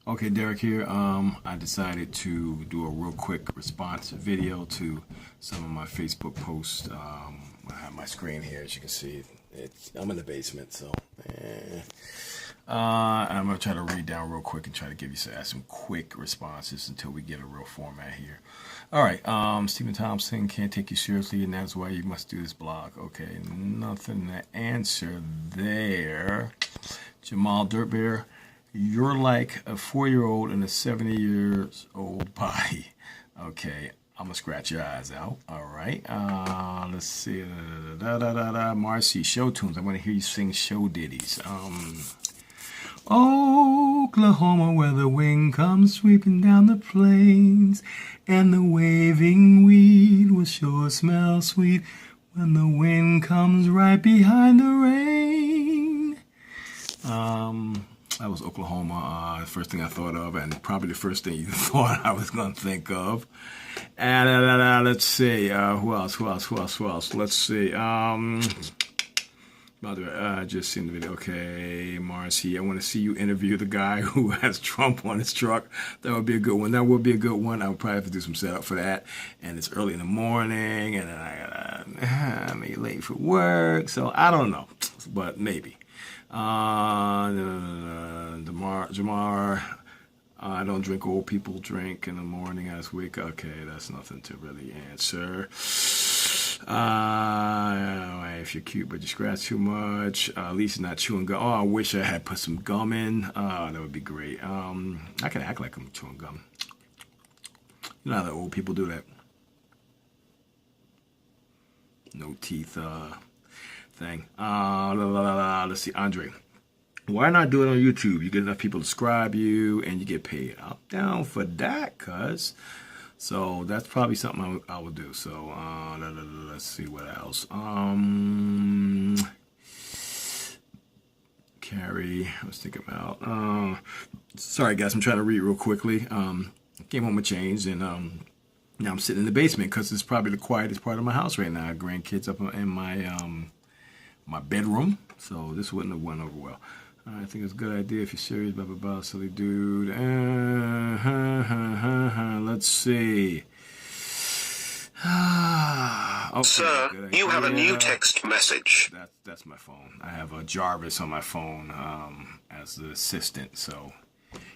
Okay, Derek here. I decided to do a real quick response video to some of my Facebook posts. I have my screen here, as you can see. I'm in the basement, so I'm gonna try to read down real quick and try to give you some quick responses until we get a real format here. All right. Stephen Thompson can't take you seriously, and that's why you must do this blog. Okay, nothing to answer there. Jamal Dirtbear. You're like a 4-year-old in a 70-year-old body. Okay, I'm gonna scratch your eyes out. All right. Let's see. Marcy, show tunes. I want to hear you sing show ditties. Oklahoma, where the wind comes sweeping down the plains, and the waving weed will sure smell sweet when the wind comes right behind the rain. That was Oklahoma. The first thing I thought of, and probably the first thing you thought I was going to think of. And let's see, who else? Let's see. I just seen the video. Okay, Marcy, I want to see you interview the guy who has Trump on his truck. That would be a good one. I would probably have to do some setup for that. And it's early in the morning, and then I'm late for work, so I don't know, but maybe. Jamar, I don't drink. Old people drink in the morning. I just wake. Okay, that's nothing to really answer. If you're cute but you scratch too much, at least not chewing gum. Oh, I wish I had put some gum in. That would be great. I can act like I'm chewing gum. You know how the old people do that. No teeth thing. Let's see, Andre. Why not do it on YouTube? You get enough people to subscribe you and you get paid. I'm down for that, cuz. So that's probably something I will do. So let's see what else. Carrie, I was thinking about. Sorry guys, I'm trying to read real quickly. Came home and changed, and now I'm sitting in the basement because it's probably the quietest part of my house right now. I have grandkids up in my bedroom, so this wouldn't have went over well. I think it's a good idea if you're serious, blah, blah, blah, silly dude. Let's see. Okay, Sir, you have a new text message. That's my phone. I have a Jarvis on my phone as the assistant, so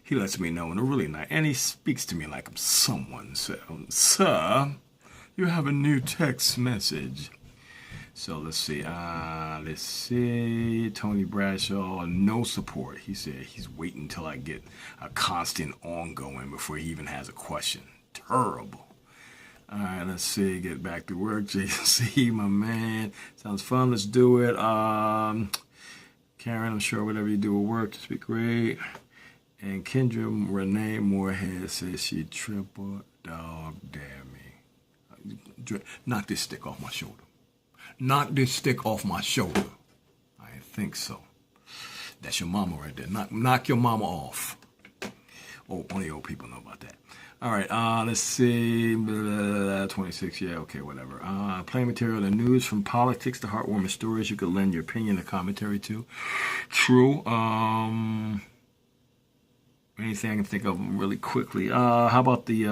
he lets me know, and really nice. And he speaks to me like I'm someone. So, sir, you have a new text message. So let's see. Tony Bradshaw, no support. He said he's waiting until I get a constant ongoing before he even has a question. Terrible. All right, let's see. Get back to work. JC, my man. Sounds fun. Let's do it. Karen, I'm sure whatever you do will work. Just be great. And Kendra Renee Moorhead says she triple dog dare me. Knock this stick off my shoulder. Knock this stick off my shoulder. I think so. That's your mama right there. Knock your mama off. Oh, only old people know about that. All right, let's see. 26, yeah, okay, whatever. Plain material, the news from politics to heartwarming stories you could lend your opinion and commentary to. True. Anything I can think of really quickly. How about the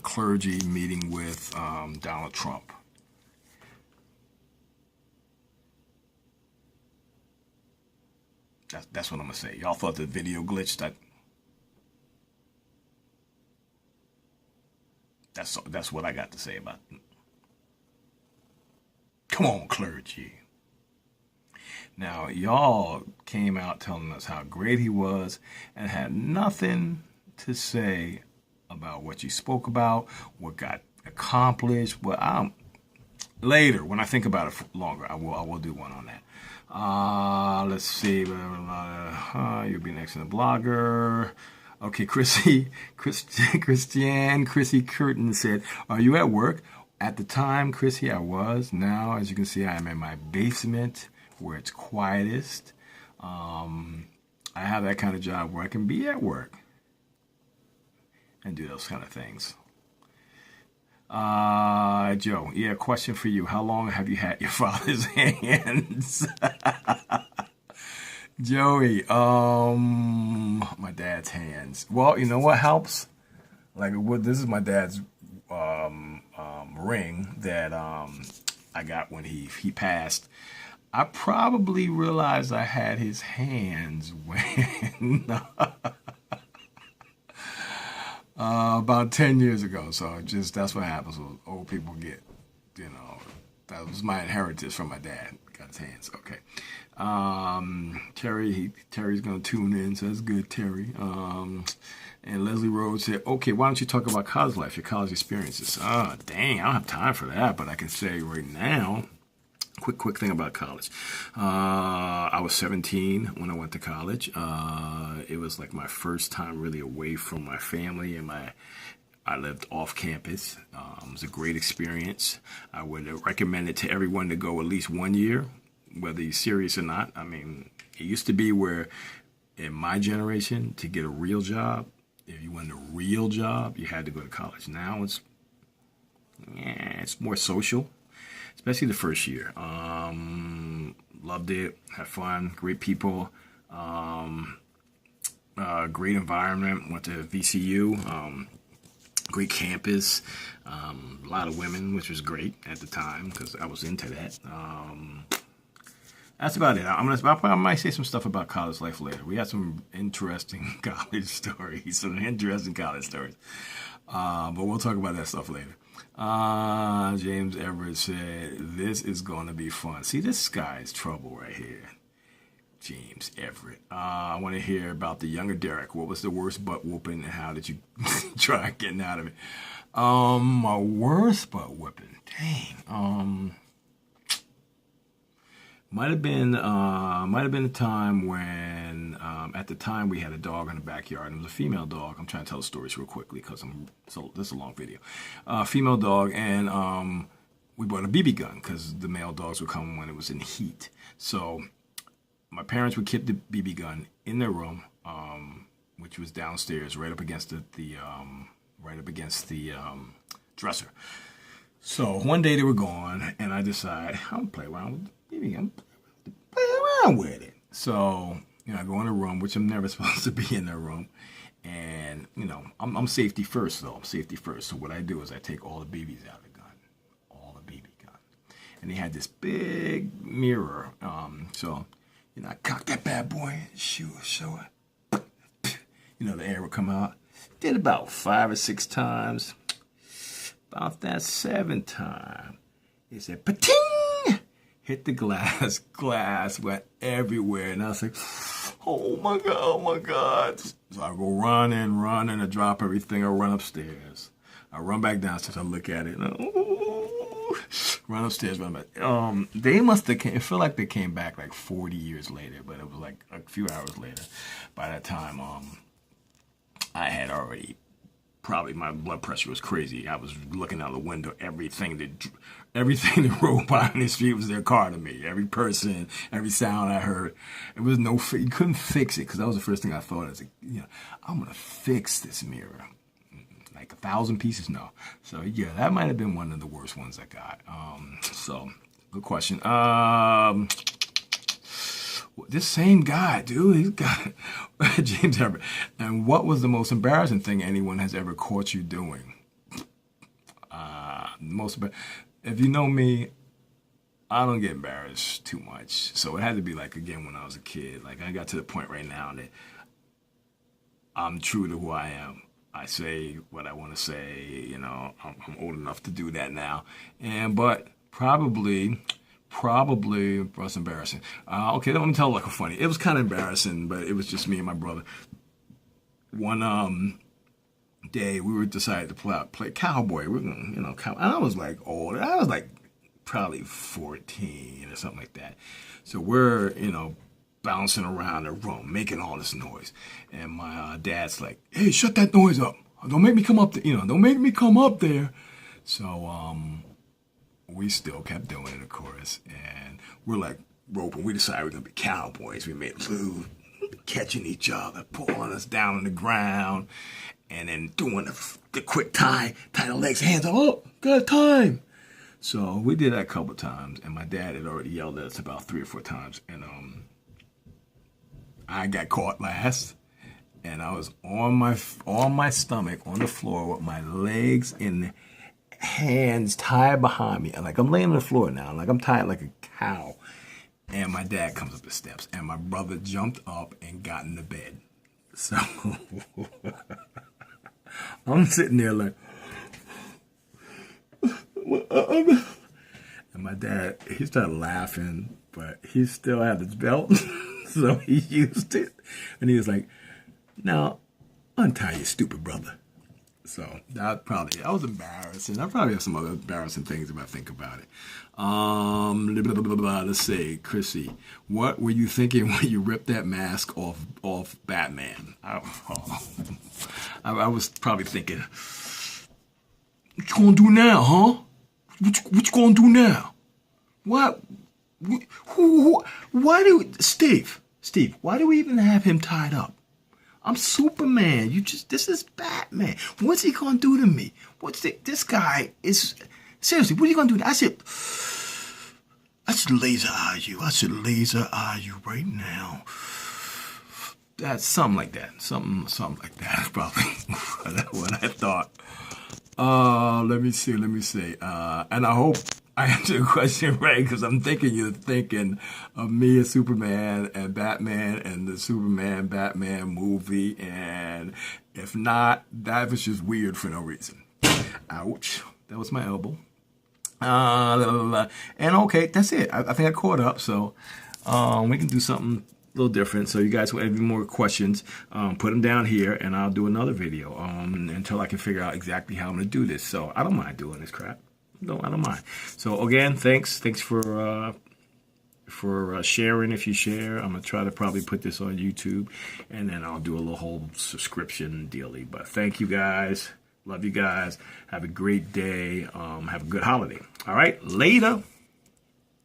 clergy meeting with Donald Trump? That's what I'm gonna say. Y'all thought the video glitched. That's what I got to say about it. Come on, clergy. Now, y'all came out telling us how great he was and had nothing to say about what you spoke about, what got accomplished. Well, later, when I think about it longer, I will do one on that. Let's see. You'll be next in the blogger. Okay, Chrissy Curtin said, "Are you at work?" At the time, Chrissy, I was. Now, as you can see, I am in my basement where it's quietest. I have that kind of job where I can be at work and do those kind of things. Joe, yeah, question for you. How long have you had your father's hands? Joey, my dad's hands. Well, you know what helps? Like, what? This is my dad's ring that I got when he passed. I probably realized I had his hands when about 10 years ago. So just that's what happens. When old people get, you know, that was my inheritance from my dad. Got his hands. Okay. Terry's gonna tune in, so that's good, Terry. And Leslie Rhodes said, "Okay, why don't you talk about college life, your college experiences?" Ah, dang, I don't have time for that, but I can say right now. Quick thing about college. I was 17 when I went to college. It was like my first time really away from my family and I lived off campus. It was a great experience. I would recommend it to everyone to go at least 1 year, whether you're serious or not. I mean, it used to be where in my generation to get a real job, if you wanted a real job, you had to go to college. Now it's more social, especially the first year. Loved it, had fun, great people, great environment. Went to VCU, great campus, a lot of women, which was great at the time because I was into that. That's about it. I might say some stuff about college life later. We had some interesting college stories, but we'll talk about that stuff later. James Everett said, "This is going to be fun." See, this guy is trouble right here. James Everett. I want to hear about the younger Derek. What was the worst butt whooping and how did you try getting out of it? My worst butt whooping. Dang. Might have been a time when at the time we had a dog in the backyard and it was a female dog. I'm trying to tell the stories real quickly because this is a long video. Female dog, and we bought a BB gun because the male dogs would come when it was in heat. So my parents would keep the BB gun in their room, which was downstairs, right up against the dresser. So one day they were gone, and I decided I'm gonna play around with BB gun, play around with it. So I go in the room, which I'm never supposed to be in the room, and I'm safety first though. I'm safety first. So what I do is I take all the BBs out of the gun, all the BB gun, and they had this big mirror. So I cocked that bad boy, shoot, show it. The air would come out. Did about 5 or 6 times. About that 7th time, it said, "Pating!" Hit the glass. Glass went everywhere. And I was like, oh my God. So I go running. I drop everything. I run upstairs. I run back downstairs. I look at it. Run upstairs, run back. They must have it felt like they came back like 40 years later, but it was like a few hours later. By that time, I had already, probably my blood pressure was crazy. I was looking out the window. Everything that rode by in the street was their car to me. Every person, every sound I heard. It was you couldn't fix it because that was the first thing I thought. I was like, I'm going to fix this mirror. Like 1,000 pieces? No. So yeah, that might have been one of the worst ones I got. So good question. This same guy, dude, he's got James Everett. And what was the most embarrassing thing anyone has ever caught you doing? If you know me, I don't get embarrassed too much. So it had to be like, again, when I was a kid. Like I got to the point right now that I'm true to who I am. I say what I want to say. I'm old enough to do that now. But probably was embarrassing. Okay, let me tell like a funny. It was kind of embarrassing, but it was just me and my brother. One day we were decided to play cowboy. We were and I was like old. I was like probably 14 or something like that. So we're bouncing around the room, making all this noise, and my dad's like, "Hey, shut that noise up! Don't make me come up there. Don't make me come up there." So we still kept doing it, of course, and we're like roping. We decided we're gonna be cowboys. We made a move, catching each other, pulling us down on the ground, and then doing the quick tie the legs, hands up. Oh, good time. So we did that a couple times, and my dad had already yelled at us about 3 or 4 times, and I got caught last, and I was on my stomach on the floor with my legs and hands tied behind me, and like I'm laying on the floor now, like I'm tied like a cow. And my dad comes up the steps, and my brother jumped up and got in the bed. So I'm sitting there like, and my dad, he started laughing, but he still had his belt, so he used it. And he was like, now, untie your stupid brother. So that was embarrassing. I probably have some other embarrassing things if I think about it. Let's say, Chrissy, what were you thinking when you ripped that mask off Batman? I was probably thinking, what you gonna do now, huh? What you gonna do now? What? Steve, why do we even have him tied up? I'm Superman. This is Batman. What's he gonna do to me? This guy is, seriously, what are you gonna do? I should laser eye you. I should laser eye you right now. That's something like that. Something like that is probably what I thought. Let me see. And I hope I answered the question right, because I'm thinking you're thinking of me as Superman and Batman and the Superman-Batman movie. And if not, that was just weird for no reason. Ouch. That was my elbow. And okay, that's it. I think I caught up. So we can do something a little different. So you guys will have any more questions, put them down here, and I'll do another video until I can figure out exactly how I'm going to do this. So I don't mind doing this crap. No, I don't mind. So again, thanks for sharing. If you share, I'm gonna try to probably put this on YouTube, and then I'll do a little whole subscription dealy. But thank you guys. Love you guys. Have a great day. Have a good holiday. All right, later.